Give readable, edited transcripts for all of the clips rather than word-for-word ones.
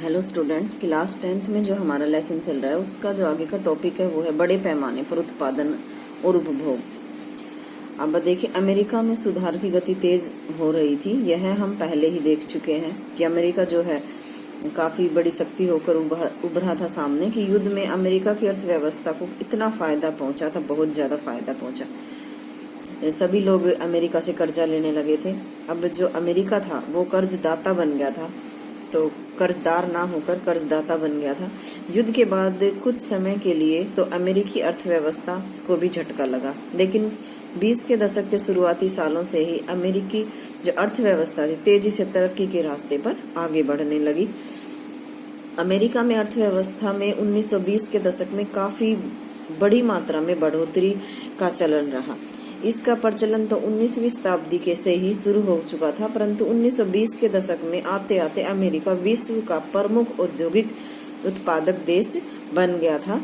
Hello student, class 10th में जो हमारा लेसन चल रहा है उसका जो आगे का टॉपिक है वो है बड़े पैमाने पर उत्पादन और उपभोग। अब देखिए, अमेरिका में सुधार की गति तेज हो रही थी। यह हम पहले ही देख चुके हैं कि अमेरिका जो है काफी बड़ी शक्ति होकर उभरा था सामने, कि युद्ध में अमेरिका की अर्थव्यवस्था को इतना फायदा पहुंचा था, बहुत ज्यादा फायदा पहुंचा। सभी लोग अमेरिका से कर्जा लेने लगे थे। अब जो अमेरिका था वो कर्जदाता बन गया था, तो कर्जदार ना होकर कर्जदाता बन गया था। युद्ध के बाद कुछ समय के लिए तो अमेरिकी अर्थव्यवस्था को भी झटका लगा, लेकिन 20 के दशक के शुरुआती सालों से ही अमेरिकी जो अर्थव्यवस्था थी तेजी से तरक्की के रास्ते पर आगे बढ़ने लगी। अमेरिका में अर्थव्यवस्था में 1920 के दशक में काफी बड़ी मात्रा में बढ़ोतरी का चलन रहा। इसका प्रचलन तो 19वीं शताब्दी के से ही शुरू हो चुका था, परंतु 1920 के दशक में आते आते अमेरिका विश्व का प्रमुख औद्योगिक उत्पादक देश बन गया था।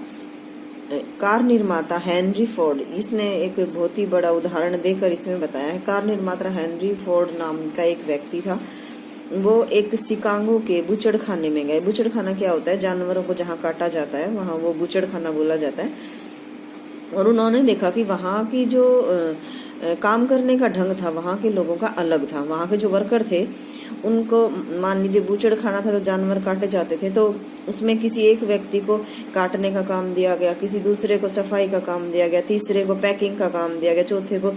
कार निर्माता हेनरी फोर्ड, इसने एक बहुत ही बड़ा उदाहरण देकर इसमें बताया है। कार निर्माता हेनरी फोर्ड नाम का एक व्यक्ति था। वो एक शिकागो के बुचड़खाने में गए। बुचड़खाना क्या होता है? जानवरों को जहाँ काटा जाता है वहाँ वो बुचड़खाना बोला जाता है। और उन्होंने देखा कि वहाँ की जो काम करने का ढंग था वहाँ के लोगों का अलग था। वहाँ के जो वर्कर थे उनको, मान लीजिए बूचड़खाना था तो जानवर काटे जाते थे, तो उसमें किसी एक व्यक्ति को काटने का काम दिया गया, किसी दूसरे को सफाई का काम दिया गया, तीसरे को पैकिंग का काम दिया गया, चौथे को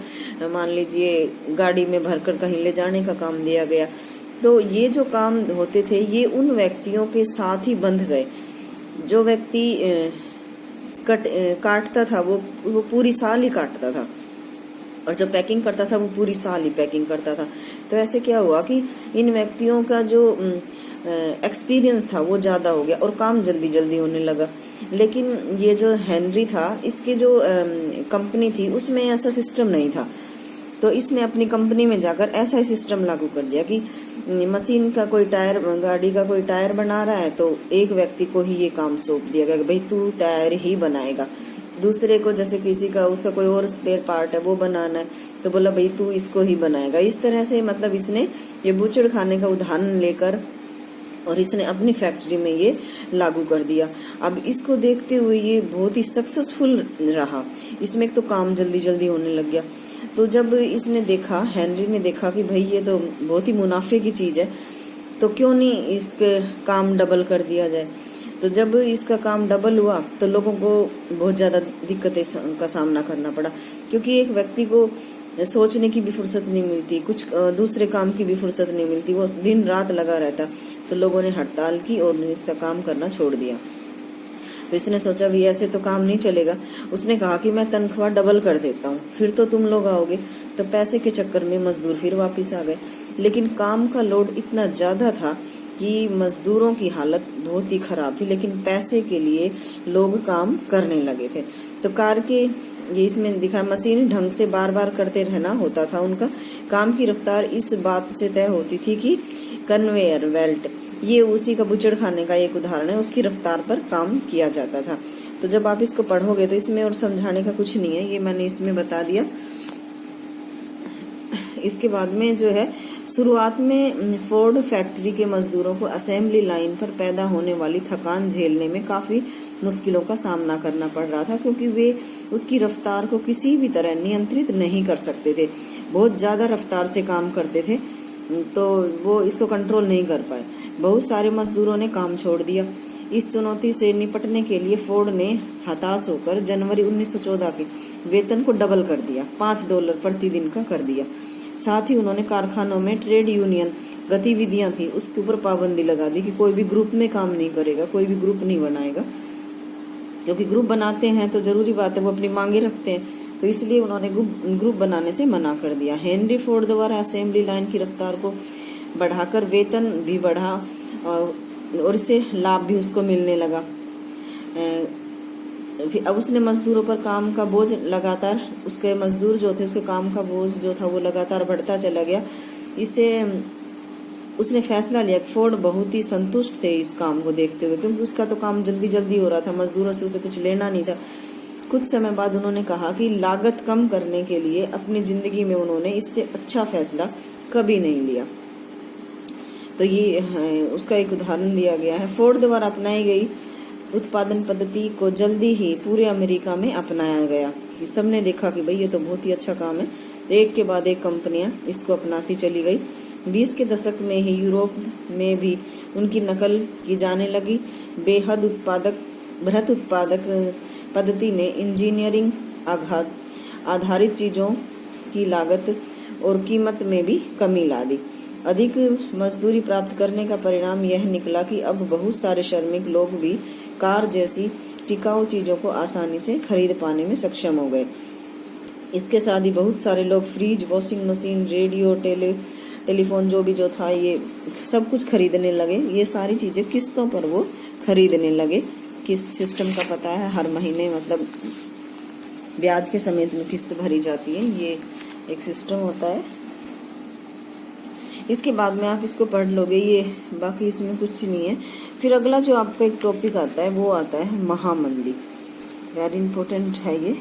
मान लीजिए गाड़ी में भरकर कहीं ले जाने का काम दिया गया। तो ये जो काम होते थे ये उन व्यक्तियों के साथ ही बंध गए। जो व्यक्ति काटता था वो पूरी साल ही काटता था, और जो पैकिंग करता था वो पूरी साल ही पैकिंग करता था। तो ऐसे क्या हुआ कि इन व्यक्तियों का जो एक्सपीरियंस था वो ज्यादा हो गया और काम जल्दी जल्दी होने लगा। लेकिन ये जो हेनरी था, इसकी जो कंपनी थी उसमें ऐसा सिस्टम नहीं था। तो इसने अपनी कंपनी में जाकर ऐसा ही सिस्टम लागू कर दिया कि मशीन का कोई टायर, गाड़ी का कोई टायर बना रहा है तो एक व्यक्ति को ही ये काम सौंप दिया गया कि भाई तू टायर ही बनाएगा। दूसरे को, जैसे किसी का उसका कोई और स्पेयर पार्ट है वो बनाना है तो बोला भाई तू इसको ही बनाएगा। इस तरह से मतलब इसने ये बूचड़खाने का उदाहरण लेकर और इसने अपनी फैक्ट्री में ये लागू कर दिया। अब इसको देखते हुए ये बहुत ही सक्सेसफुल रहा। इसमें एक तो काम जल्दी जल्दी होने लग गया। तो जब इसने देखा, हेनरी ने देखा कि भाई ये तो बहुत ही मुनाफे की चीज है, तो क्यों नहीं इसके काम डबल कर दिया जाए। तो जब इसका काम डबल हुआ तो लोगों को बहुत ज्यादा दिक्कतें का सामना करना पड़ा, क्योंकि एक व्यक्ति को सोचने की भी फुर्सत नहीं मिलती, कुछ दूसरे काम की भी फुर्सत नहीं मिलती, वो दिन रात लगा रहता। तो लोगों ने हड़ताल की और इसका काम करना छोड़ दिया। तो इसने सोचा भी ऐसे तो काम नहीं चलेगा। उसने कहा कि मैं तनख्वाह डबल कर देता हूँ, फिर तो तुम लोग आओगे। तो पैसे के चक्कर में मजदूर फिर वापिस आ गए, लेकिन काम का लोड इतना ज्यादा था कि मजदूरों की हालत बहुत ही खराब थी, लेकिन पैसे के लिए लोग काम करने लगे थे। तो कार के ये इसमें दिखा, मशीन ढंग से बार बार करते रहना होता था उनका। काम की रफ्तार इस बात से तय होती थी कि कन्वेयर बेल्ट, ये उसी का बुचड़खाने का एक उदाहरण है, उसकी रफ्तार पर काम किया जाता था। तो जब आप इसको पढ़ोगे तो इसमें और समझाने का कुछ नहीं है, ये मैंने इसमें बता दिया। इसके बाद में जो है, शुरुआत में फोर्ड फैक्ट्री के मजदूरों को असेंबली लाइन पर पैदा होने वाली थकान झेलने में काफी मुश्किलों का सामना करना पड़ रहा था, क्योंकि वे उसकी रफ्तार को किसी भी तरह नियंत्रित नहीं कर सकते थे। बहुत ज्यादा रफ्तार से काम करते थे तो वो इसको कंट्रोल नहीं कर पाए। बहुत सारे मजदूरों ने काम छोड़ दिया। इस चुनौती से निपटने के लिए फोर्ड ने हताश होकर जनवरी 1914 के वेतन को डबल कर दिया, $5 प्रति दिन का कर दिया। साथ ही उन्होंने कारखानों में ट्रेड यूनियन गतिविधियां थी उसके ऊपर पाबंदी लगा दी कि कोई भी ग्रुप में काम नहीं करेगा, कोई भी ग्रुप नहीं बनाएगा, क्योंकि ग्रुप बनाते हैं तो जरूरी बात है वो अपनी मांगे रखते हैं। तो इसलिए उन्होंने ग्रुप बनाने से मना कर दिया। हेनरी फोर्ड द्वारा असेंबली लाइन की रफ्तार को बढ़ाकर वेतन भी बढ़ा और इससे लाभ भी उसको मिलने लगा। अब उसने मजदूरों पर काम का बोझ लगातार, उसके मजदूर जो थे उसके काम का बोझ जो था वो लगातार बढ़ता चला गया। इससे उसने फैसला लिया। फोर्ड बहुत ही संतुष्ट थे इस काम को देखते हुए, क्योंकि उसका तो काम जल्दी जल्दी हो रहा था, मजदूरों से उसे कुछ लेना नहीं था। कुछ समय बाद उन्होंने कहा कि लागत कम करने के लिए अपनी जिंदगी में उन्होंने इससे अच्छा फैसला कभी नहीं लिया। तो ये उसका एक उदाहरण दिया गया है। फोर्ड द्वारा अपनाई गई उत्पादन पद्धति को जल्दी ही पूरे अमेरिका में अपनाया गया कि सबने देखा कि भाई ये तो बहुत ही अच्छा काम है, तो एक के बाद एक कंपनियां इसको अपनाती चली गई। 20 के दशक में ही यूरोप में भी उनकी नकल की जाने लगी। बृहत उत्पादक पद्धति ने इंजीनियरिंग आधारित चीजों की लागत और कीमत में भी कमी ला दी। अधिक मजदूरी प्राप्त करने का परिणाम यह निकला कि अब बहुत सारे श्रमिक लोग भी कार जैसी टिकाऊ चीजों को आसानी से खरीद पाने में सक्षम हो गए। इसके साथ ही बहुत सारे लोग fridge, washing machine, radio, telephone जो था ये सब कुछ खरीदने लगे। ये सारी चीजें किस्तों पर वो खरीदने लगे। किस्त सिस्टम का पता है, हर महीने मतलब ब्याज के समेत में किस्त भरी जाती है, ये एक सिस्टम होता है। इसके बाद में आप इसको पढ़ लोगे, ये बाकी इसमें कुछ नहीं है। फिर अगला जो आपका एक टॉपिक आता है वो आता है महामंदी। वेरी इंपॉर्टेंट है ये,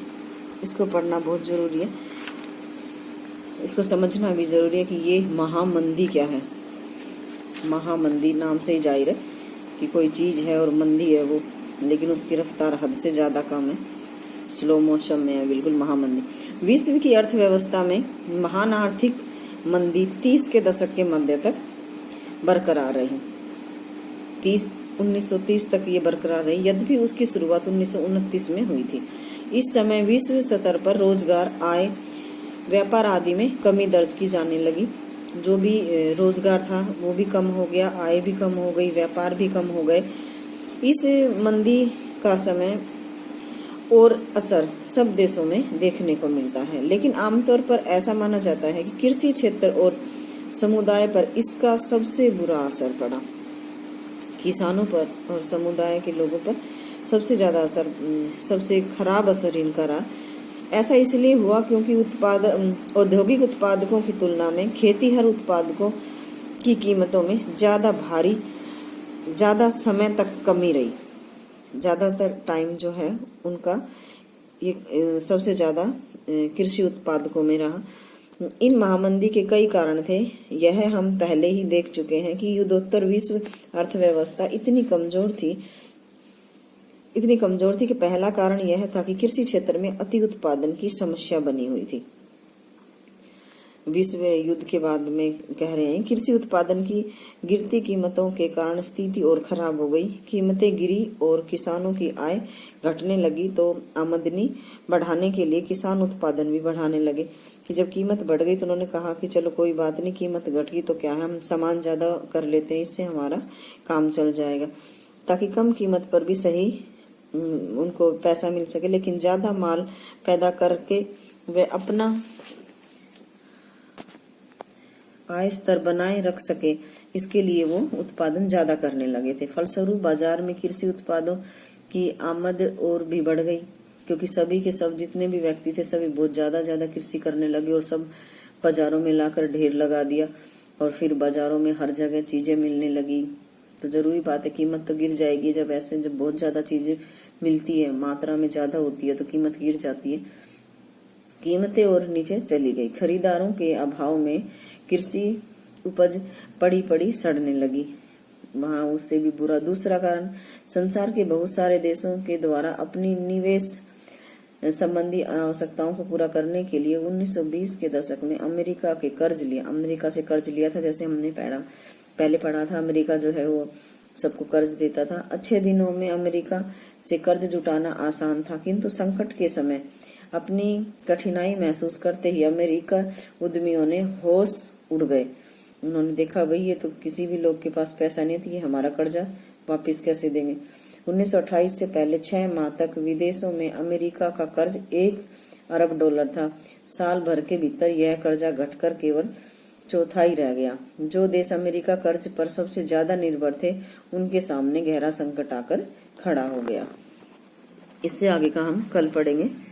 इसको पढ़ना बहुत जरूरी है, इसको समझना भी जरूरी है कि ये महामंदी क्या है। महामंदी नाम से ही जाहिर है कि कोई चीज है और मंदी है वो, लेकिन उसकी रफ्तार हद से ज्यादा कम है, स्लो मोशन में है बिल्कुल महामंदी। विश्व की अर्थव्यवस्था में महान आर्थिक मंदी 30 के दशक के मध्य तक बरकरार रही। 1930 तक ये बरकरार रही, यद्यपि उसकी शुरुआत 1929 में हुई थी। इस समय विश्व स्तर पर रोजगार, आय, व्यापार आदि में कमी दर्ज की जाने लगी। जो भी रोजगार था वो भी कम हो गया, आय भी कम हो गई, व्यापार भी कम हो गए। इस मंदी का समय और असर सब देशों में देखने को मिलता है, लेकिन आमतौर पर ऐसा माना जाता है कि कृषि क्षेत्र और समुदाय पर इसका सबसे बुरा असर पड़ा। किसानों पर और समुदाय के लोगों पर सबसे ज्यादा असर, सबसे खराब असर इनका रहा। ऐसा इसलिए हुआ क्योंकि औद्योगिक उत्पादकों की तुलना में खेतीहर उत्पादकों की कीमतों में ज्यादा समय तक कमी रही। ज्यादातर टाइम जो है उनका ये सबसे ज्यादा कृषि उत्पादकों में रहा। इन महामंदी के कई कारण थे, यह हम पहले ही देख चुके हैं कि युद्धोत्तर विश्व अर्थव्यवस्था इतनी कमजोर थी कि पहला कारण यह था कि कृषि क्षेत्र में अति उत्पादन की समस्या बनी हुई थी। विश्व युद्ध के बाद में कह रहे हैं, कृषि उत्पादन की गिरती कीमतों के कारण स्थिति और खराब हो गई। कीमतें गिरी और किसानों की आय घटने लगी, तो आमदनी बढ़ाने के लिए किसान उत्पादन भी बढ़ाने लगे। कि जब कीमत बढ़ गई तो उन्होंने कहा कि चलो कोई बात नहीं, कीमत घट गई तो क्या है, हम सामान ज्यादा कर लेते हैं, इससे हमारा काम चल जाएगा, ताकि कम कीमत पर भी सही उनको पैसा मिल सके, लेकिन ज्यादा माल पैदा करके वे अपना आय स्तर बनाए रख सके, इसके लिए वो उत्पादन ज्यादा करने लगे थे। फलस्वरूप बाजार में कृषि उत्पादों की आमद और भी बढ़ गई, क्योंकि सभी के सब जितने भी व्यक्ति थे सभी बहुत ज्यादा कृषि करने लगे और सब बाजारों में लाकर ढेर लगा दिया, और फिर बाजारों में हर जगह चीजें मिलने लगी। तो जरूरी बात है कीमत तो गिर जाएगी। जब बहुत ज्यादा चीजें मिलती है, मात्रा में ज्यादा होती है, तो कीमत गिर जाती है। कीमतें और नीचे चली गई। खरीदारों के अभाव में कृषि उपज पड़ी सड़ने लगी, वहां उससे भी बुरा। दूसरा कारण, संसार के बहुत सारे देशों के द्वारा अपनी निवेश संबंधी आवश्यकताओं को पूरा करने के लिए 1920 के दशक में अमेरिका से कर्ज लिया था। जैसे हमने पहले पढ़ा था, अमेरिका जो है वो सबको कर्ज देता था। अच्छे दिनों में अमेरिका से कर्ज जुटाना आसान था, किंतु संकट के समय अपनी कठिनाई महसूस करते ही अमेरिका उद्यमियों ने होश उड़ गए। उन्होंने देखा भाई ये तो किसी भी लोग के पास पैसा नहीं था, ये हमारा कर्जा वापस कैसे देंगे। 1928 से पहले 6 माह तक विदेशों में अमेरिका का कर्ज $1 अरब था। साल भर के भीतर यह कर्जा घटकर केवल चौथाई रह गया। जो देश अमेरिका कर्ज पर सबसे ज्यादा निर्भर थे, उनके सामने गहरा संकट आकर खड़ा हो गया। इससे आगे का हम कल पढ़ेंगे।